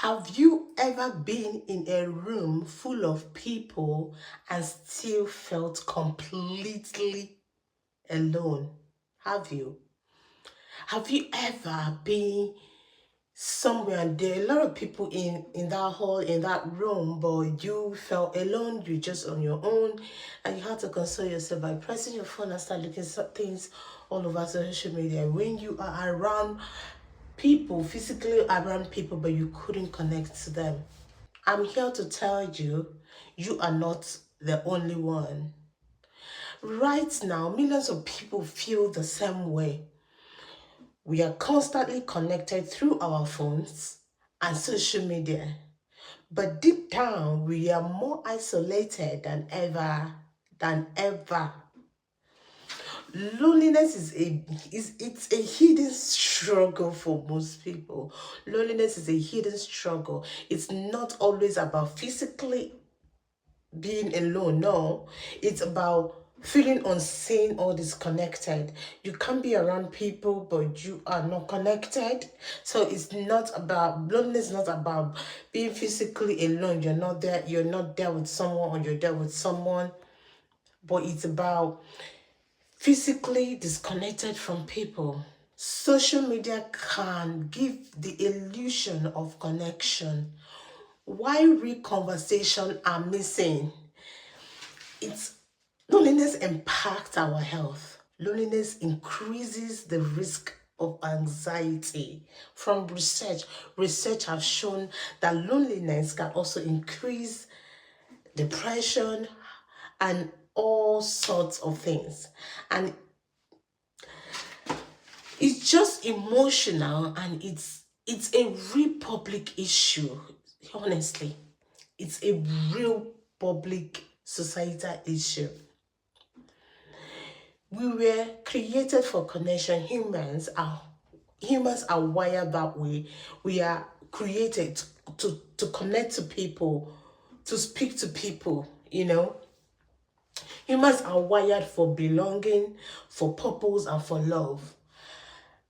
Have you ever been in a room full of people and still felt completely alone? Have you? Have you ever been somewhere and there are a lot of people in that hall, in that room, but you felt alone, you just on your own, and you had to console yourself by pressing your phone and start looking at things all over social media? When you are around people, physically around people, but you couldn't connect to them, I'm here to tell you, you are not the only one. Right now, millions of people feel the same way. We are constantly connected through our phones and social media, but deep down, we are more isolated than ever, than ever. Loneliness it's a hidden struggle for most people. Loneliness is a hidden struggle. It's not always about physically being alone. No, it's about feeling unseen or disconnected. You can't be around people, but you are not connected. So it's not about loneliness. Is not about being physically alone. You're not there. You're not there with someone, or you're there with someone. But it's about physically disconnected from people. Social media can give the illusion of connection, while real conversation are missing. It's Loneliness impacts our health. Loneliness increases the risk of anxiety. From research has shown that loneliness can also increase depression and all sorts of things. And it's just emotional, and it's a real public issue. Honestly, it's a real public societal issue. We were created for connection. Humans are wired that way. We are created to connect to people, to speak to people. Humans are wired for belonging, for purpose, and for love.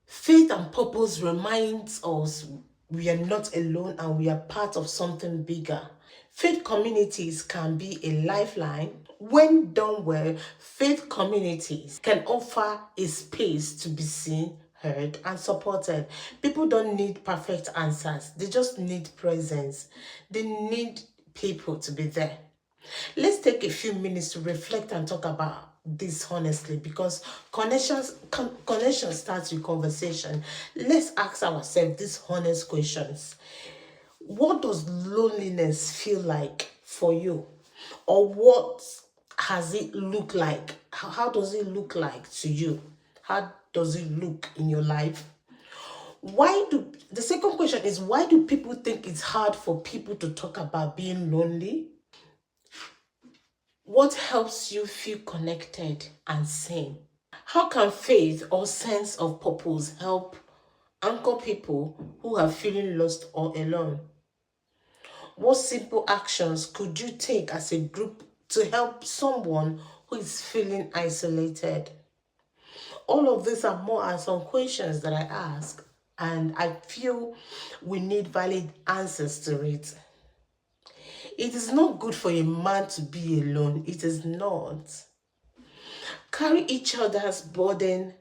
Faith and purpose reminds us we are not alone and we are part of something bigger. Faith communities can be a lifeline. When done well, faith communities can offer a space to be seen, heard, and supported. People don't need perfect answers, they just need presence. They need people to be there. Let's take a few minutes to reflect and talk about this honestly, because connection starts with conversation. Let's ask ourselves these honest questions. What does loneliness feel like for you? Or what has it look like? How does it look like to you? How does it look in your life? The second question is, why do people think it's hard for people to talk about being lonely? What helps you feel connected and seen? How can faith or sense of purpose help anchor people who are feeling lost or alone? What simple actions could you take as a group to help someone who is feeling isolated? All of these are more are some questions that I ask, and I feel we need valid answers to it. It is not good for a man to be alone. It is not. Carry each other's burden,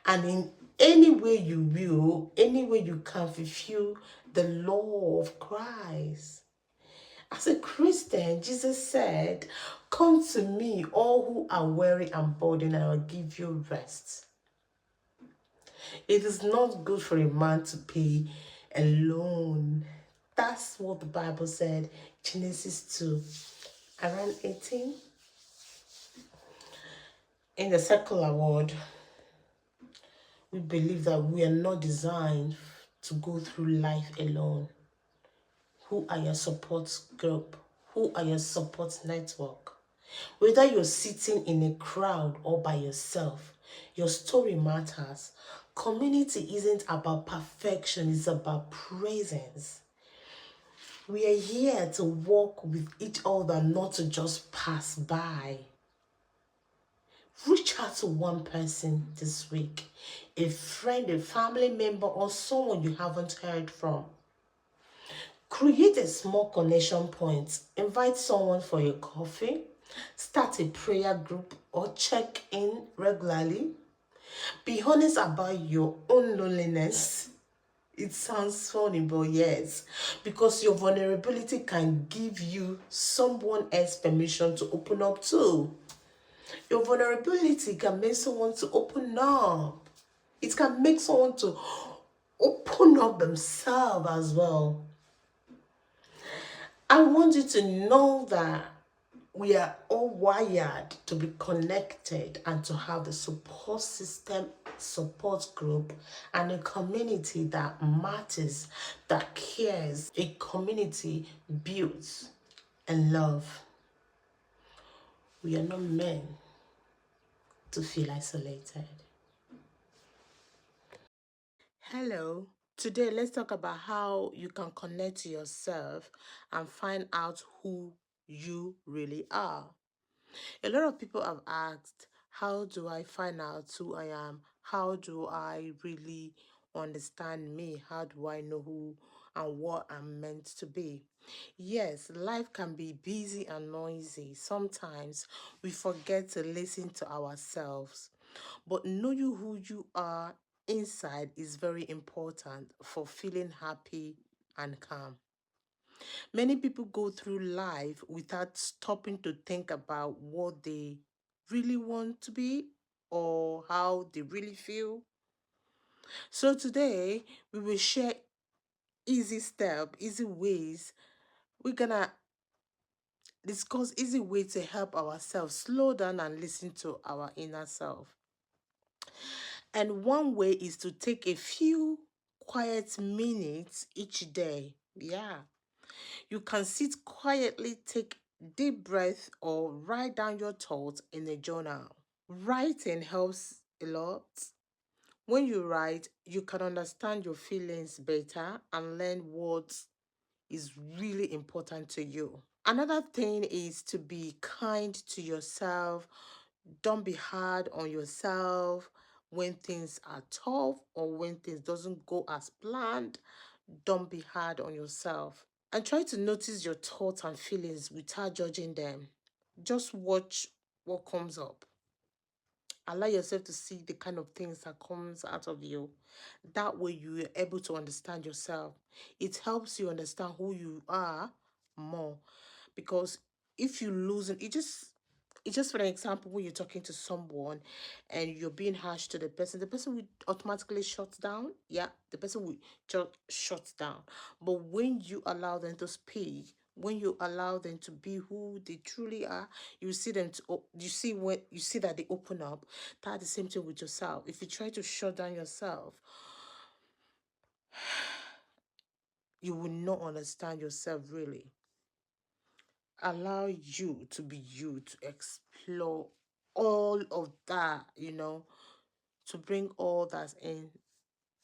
and in any way you will, any way you can, fulfill the law of Christ. As a Christian, Jesus said, "Come to me, all who are weary and burdened, and I will give you rest." It is not good for a man to be alone. That's what the Bible said, Genesis 2, around 18. In the secular world, we believe that we are not designed to go through life alone. Who are your support group? Who are your support network? Whether you're sitting in a crowd or by yourself, your story matters. Community isn't about perfection, it's about presence. We are here to walk with each other, not to just pass by. Reach out to one person this week, a friend, a family member, or someone you haven't heard from. Create a small connection point. Invite someone for a coffee. Start a prayer group or check in regularly. Be honest about your own loneliness. It sounds funny, but yes, because your vulnerability can give you someone else permission to open up too. Your vulnerability can make someone to open up. It can make someone to open up themselves as well. I want you to know that we are all wired to be connected and to have the support system, support group, and a community that matters, that cares, a community built and love. We are not meant to feel isolated. Hello. Today, let's talk about how you can connect to yourself and find out who you really are. A lot of people have asked, how do I find out who I am? How do I really understand me? How do I know who and what I'm meant to be? Yes, life can be busy and noisy. Sometimes we forget to listen to ourselves. But knowing who you are inside is very important for feeling happy and calm. Many people go through life without stopping to think about what they really want to be or how they really feel. So today we will share easy ways. We're gonna discuss easy ways to help ourselves slow down and listen to our inner self. And one way is to take a few quiet minutes each day. Yeah. You can sit quietly, take deep breath, or write down your thoughts in a journal. Writing helps a lot. When you write, you can understand your feelings better and learn what is really important to you. Another thing is to be kind to yourself. Don't be hard on yourself when things are tough or when things doesn't go as planned. Don't be hard on yourself. And try to notice your thoughts and feelings without judging them. Just watch what comes up. Allow yourself to see the kind of things that comes out of you. That way you are able to understand yourself. It helps you understand who you are more. Because if you lose it, it's just for an example, when you're talking to someone and you're being harsh to the person will automatically shut down. Yeah, the person will just shut down. But when you allow them to speak, when you allow them to be who they truly are, you see them to you see when you see that they open up. That's the same thing with yourself. If you try to shut down yourself, you will not understand yourself really. Allow you to be you, to explore all of that, to bring all that's in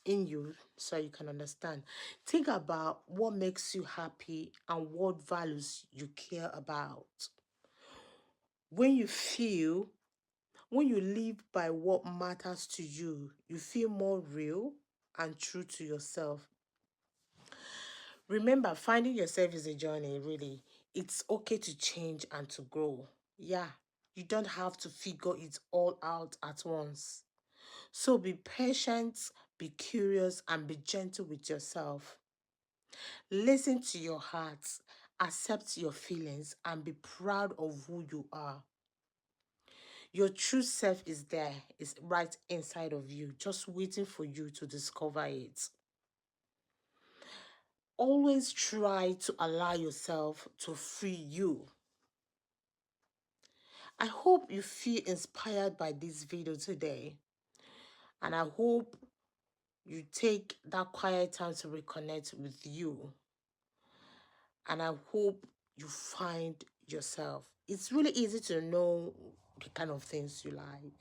you so you can understand. Think about what makes you happy and what values you care about. When you feel, when you live by what matters to you, you feel more real and true to yourself. Remember, finding yourself is a journey, really. It's okay to change and to grow. Yeah, you don't have to figure it all out at once. So be patient, be curious, and be gentle with yourself. Listen to your heart, accept your feelings, and be proud of who you are. Your true self is there, is right inside of you, just waiting for you to discover it. Always try to allow yourself to free you. I hope you feel inspired by this video today. And I hope you take that quiet time to reconnect with you. And I hope you find yourself. It's really easy to know the kind of things you like.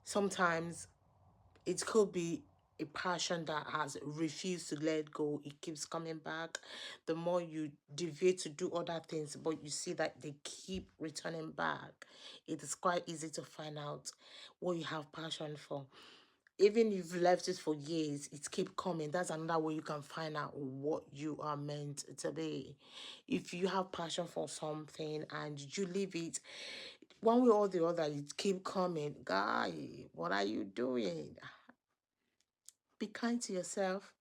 Sometimes it could be a passion that has refused to let go. It keeps coming back. The more you deviate to do other things, but you see that they keep returning back, it is quite easy to find out what you have passion for. even if you've left it for years, it keep coming. That's another way you can find out what you are meant to be. If you have passion for something and you leave it, one way or the other, it keep coming. Guy, what are you doing? Be kind to yourself.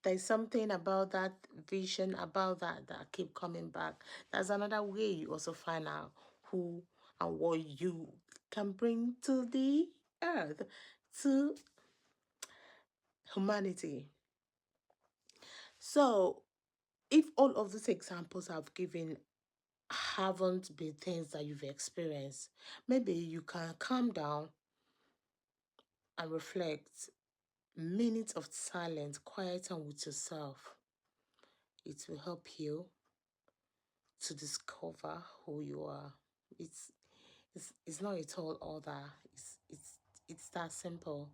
There's something about that vision, about that keep coming back. That's another way you also find out who and what you can bring to the earth, to humanity. So if all of these examples I've given haven't been things that you've experienced, maybe you can calm down and reflect. Minutes of silence, quiet time with yourself. It will help you to discover who you are. It's it's not at all that. It's that simple.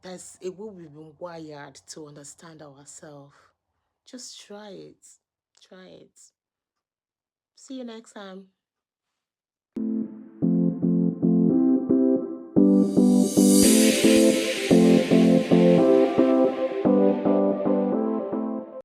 There's a way we've been wired to understand ourselves. Just try it. Try it. See you next time.